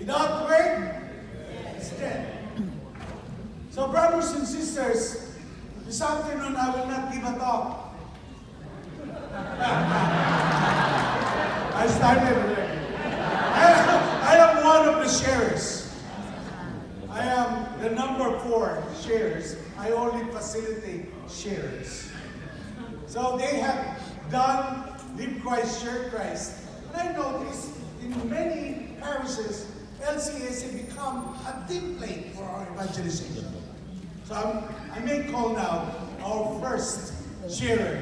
Without word, it's dead. So brothers and sisters, this afternoon I will not give a talk. I started already. I am one of the sharers. I am the number 4 sharers. I only facilitate sharers. So they have done Live Christ, Share Christ. And I noticed in many parishes, LCSC become a template for our evangelization. So I may call now our first sharer.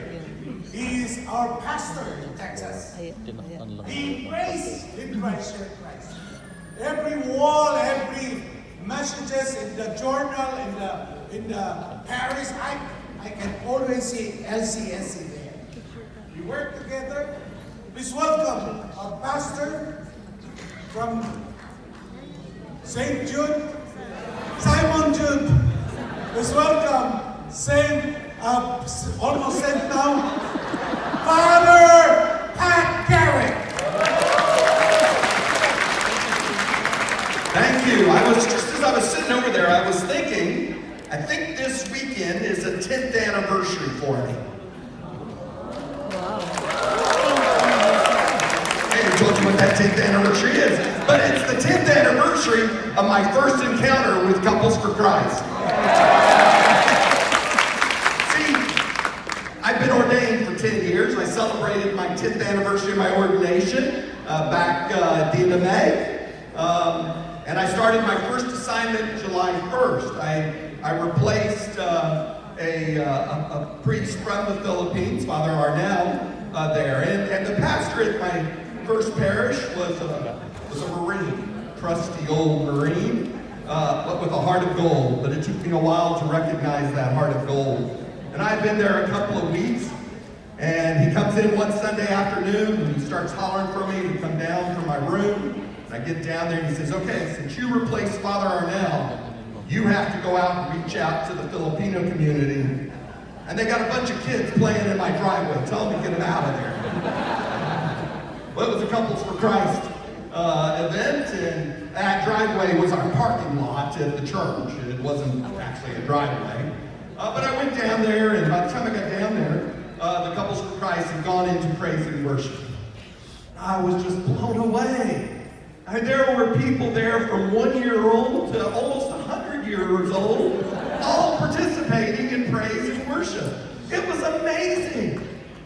He is our pastor in Texas. He prays Live Christ, Share Christ. Every wall, every messages in the journal, in the parish, I can always see LCSC there. We work together. Please welcome our pastor from St. Jude, Simon Jude. Please welcome almost sent now, Father Pat Garrett. Thank you. Just as I was sitting over there, I was thinking, I think this weekend is a 10th anniversary for me. I told you what that 10th anniversary is. But it's the 10th anniversary of my first encounter with Couples for Christ. See, I've been ordained for 10 years. I celebrated my 10th anniversary of my ordination back at the end of May. And I started my first assignment July 1st. I replaced a priest from the Philippines, Father Arnell, there. And the pastor at my first parish was a Marine, trusty old Marine, but with a heart of gold. But it took me a while to recognize that heart of gold. And I've been there a couple of weeks, and he comes in one Sunday afternoon, and he starts hollering for me to come down from my room. And I get down there, and he says, okay, since you replaced Father Arnell, you have to go out and reach out to the Filipino community. And they got a bunch of kids playing in my driveway. Tell them to get them out of there. Well, it was a Couples for Christ event, and that driveway was our parking lot at the church. It wasn't actually a driveway. But I went down there, and by the time I got down there, the Couples for Christ had gone into praise and worship. I was just blown away. There were people there from 1 year old to almost 100 years old, all participating in praise and worship. It was amazing.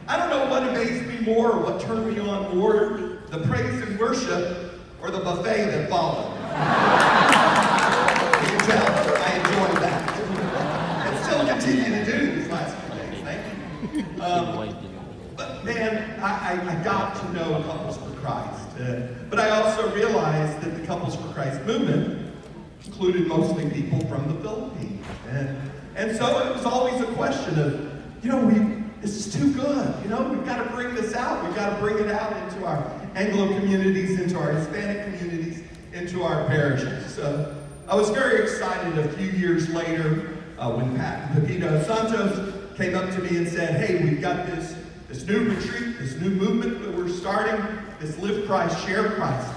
I don't know what amazed me more or what turned me on more, the praise and worship or the buffet that followed. You can tell I enjoyed that. And still continue to do these last few days. Thank you. But man, I got to know Couples for Christ. But I also realized that the Couples for Christ movement included mostly people from the Philippines. And so it was always a question of, this is too good. We've got to bring this out. We've got to bring it out into our Anglo communities, into our Hispanic communities, into our parishes. I was very excited a few years later when Pat and Pepito Santos came up to me and said, hey, we've got this new retreat, this new movement that we're starting, this Live Christ, Share Christ.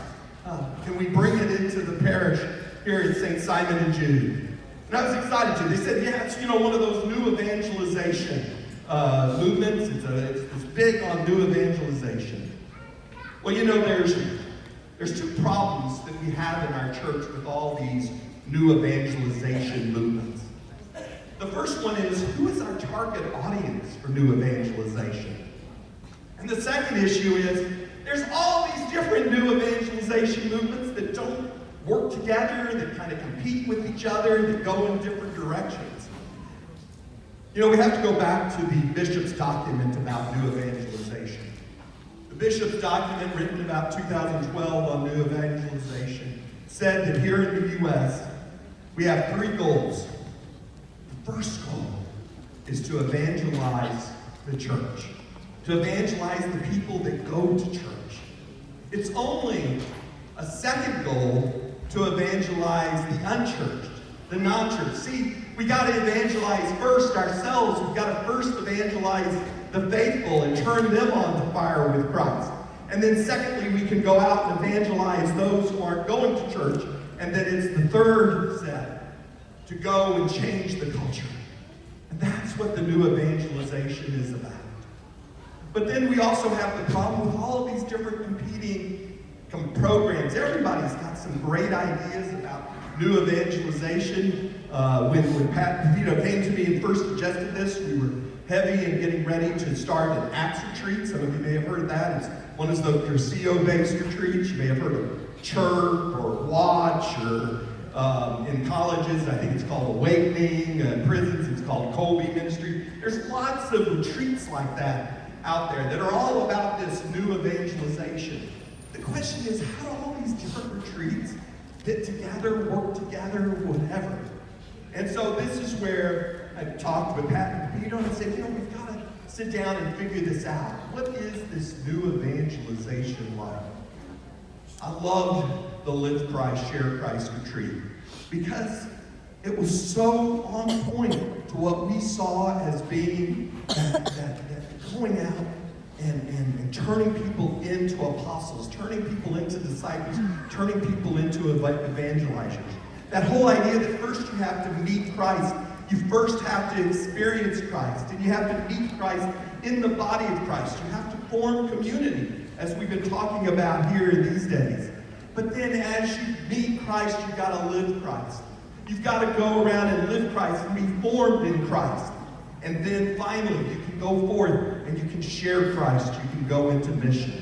Can we bring it into the parish here at St. Simon and Jude? And I was excited to. They said, yeah, it's one of those new evangelization movements. It's big on new evangelization. Well, there's two problems that we have in our church with all these new evangelization movements. The first one is, who is our target audience for new evangelization? And the second issue is, there's all these different new evangelization movements that don't work together, that kind of compete with each other, that go in different directions. We have to go back to the bishop's document about new evangelization. The bishop's document written about 2012 on new evangelization said that here in the U.S., we have 3 goals. The first goal is to evangelize the church, to evangelize the people that go to church. It's only a second goal to evangelize the unchurched, the non-church. See, we got to evangelize first ourselves. We've got to first evangelize the faithful and turn them on to fire with Christ. And then secondly, we can go out and evangelize those who aren't going to church. And then it's the third step, to go and change the culture. And that's what the new evangelization is about. But then we also have the problem with all of these different competing programs. Everybody's got some great ideas about new evangelization. When Pat Pepito came to me and first suggested this, we were heavy in getting ready to start an Acts retreat. Some of you may have heard of that. It's one of those Curcio-based retreats. You may have heard of Chirp or Watch, or in colleges, I think it's called Awakening. Prisons, it's called Colby Ministry. There's lots of retreats like that out there that are all about this new evangelization. The question is, how do all these different retreats fit together, work together, whatever? And so this is where I talked with Pat and Pepito and said, we've got to sit down and figure this out. What is this new evangelization like? I loved the Live Christ, Share Christ retreat because it was so on point to what we saw as being that going out and turning people into apostles, turning people into disciples, turning people into evangelizers. That whole idea that first you have to meet Christ, you first have to experience Christ, and you have to meet Christ in the body of Christ. You have to form community, as we've been talking about here in these days. But then as you meet Christ, you've got to live Christ. You've got to go around and live Christ and be formed in Christ. And then finally, you can go forth and you can share Christ. You can go into mission.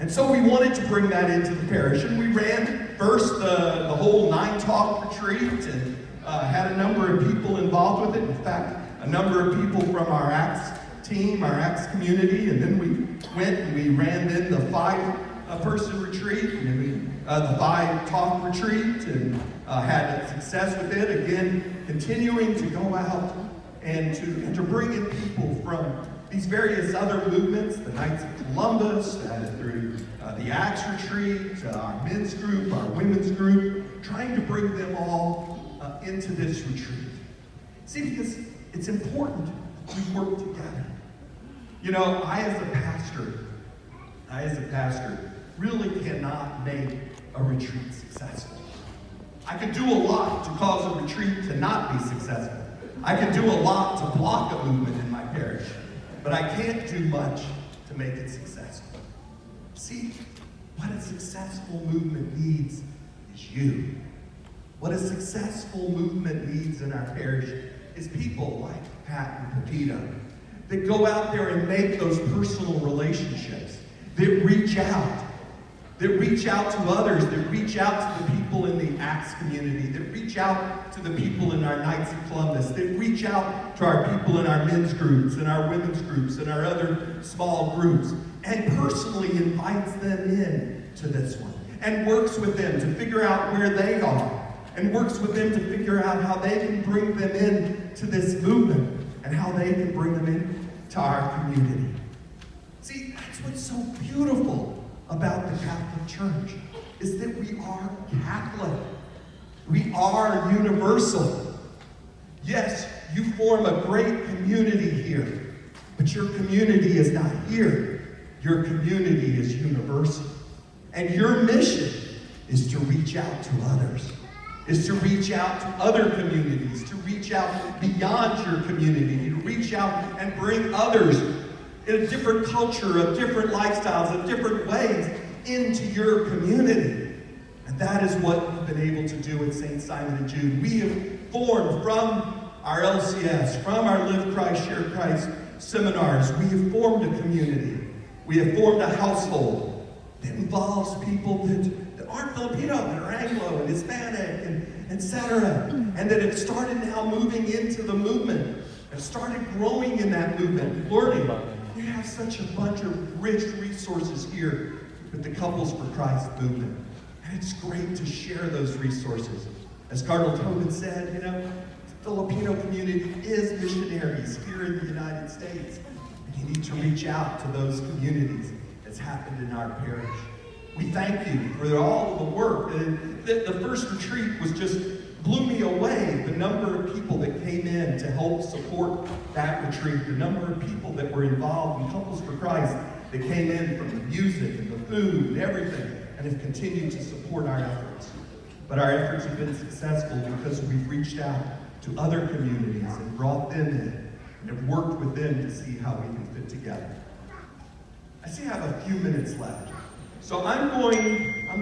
And so we wanted to bring that into the parish. And we ran first the whole 9-talk retreat and had a number of people involved with it. In fact, a number of people from our Acts team, our Acts community. And then we went and we ran then the 5-person retreat. And we the 5-talk retreat and had success with it. Again, continuing to go out and to bring in people from these various other movements, the Knights of Columbus, through the Acts retreat, our men's group, our women's group, trying to bring them all into this retreat. See, because it's important we work together. I as a pastor, really cannot make a retreat successful. I could do a lot to cause a retreat to not be successful. I could do a lot to block a movement in my parish, but I can't do much to make it successful. See, what a successful movement needs is you. What a successful movement needs in our parish is people like Pat and Pepito that go out there and make those personal relationships, that reach out to others, that reach out to the people in the Acts community, that reach out to the people in our Knights of Columbus, that reach out to our people in our men's groups and our women's groups and our other small groups, and personally invites them in to this one, and works with them to figure out where they are, and works with them to figure out how they can bring them in to this movement, and how they can bring them in to our community. See, that's what's so beautiful about the Catholic Church, is that we are Catholic. We are universal. Yes, you form a great community here, but your community is not here. Your community is universal. And your mission is to reach out to others, is to reach out to other communities, to reach out beyond your community, to reach out and bring others in a different culture, of different lifestyles, of different ways into your community. And that is what we've been able to do at St. Simon and Jude. We have formed from our LCS, from our Live Christ, Share Christ seminars, we have formed a community. We have formed a household that involves people that aren't Filipino, that are Anglo and Hispanic, and etc. And that have started now moving into the movement, and started growing in that movement, learning. You have such a bunch of rich resources here with the Couples for Christ movement. And it's great to share those resources. As Cardinal Tobin said, the Filipino community is missionaries here in the United States. And you need to reach out to those communities as happened in our parish. We thank you for all of the work. The first retreat was just blew me away, the number of people that came in to help support that retreat, the number of people that were involved in Couples for Christ, that came in from the music and the food and everything, and have continued to support our efforts. But our efforts have been successful because we've reached out to other communities and brought them in and have worked with them to see how we can fit together. I see I have a few minutes left. So I'm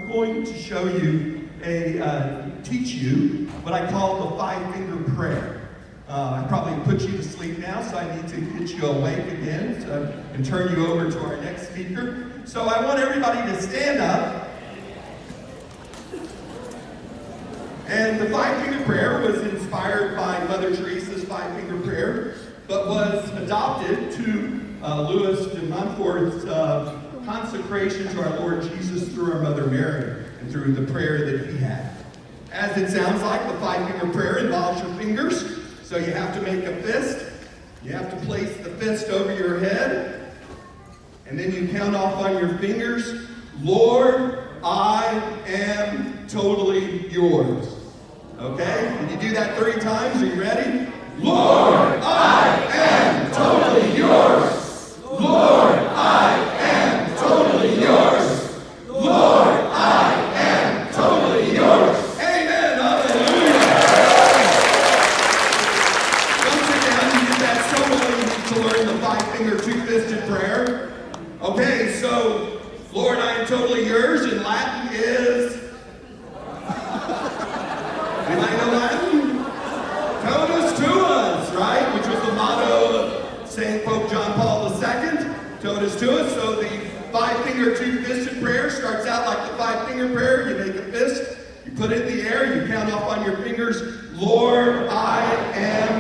going to show you teach you what I call the 5-finger prayer. I probably put you to sleep now, so I need to get you awake again and turn you over to our next speaker. So I want everybody to stand up. And the 5-finger prayer was inspired by Mother Teresa's 5-finger prayer, but was adopted to Louis de Montfort's consecration to our Lord Jesus through our Mother Mary and through the prayer that he had. As it sounds like, the 5-finger prayer involves your fingers, so you have to make a fist. You have to place the fist over your head, and then you count off on your fingers, Lord, I am totally yours. Okay? Can you do that 3 times? Are you ready? Lord, I am totally yours. Lord, I am totally yours. Lord, I am totally yours. Amen. Hallelujah. Don't sit down. You did that so well. You need to learn the 5-finger, 2-fisted prayer. Okay, so Lord, I am totally yours in Latin is. Anybody know Latin? Totus tuus, right? Which was the motto of St. Pope John Paul II. Totus tuus. So the 5-finger, 2-fisted prayer starts out like the 5-finger prayer. You make a fist, you put it in the air, you count off on your fingers, Lord, I am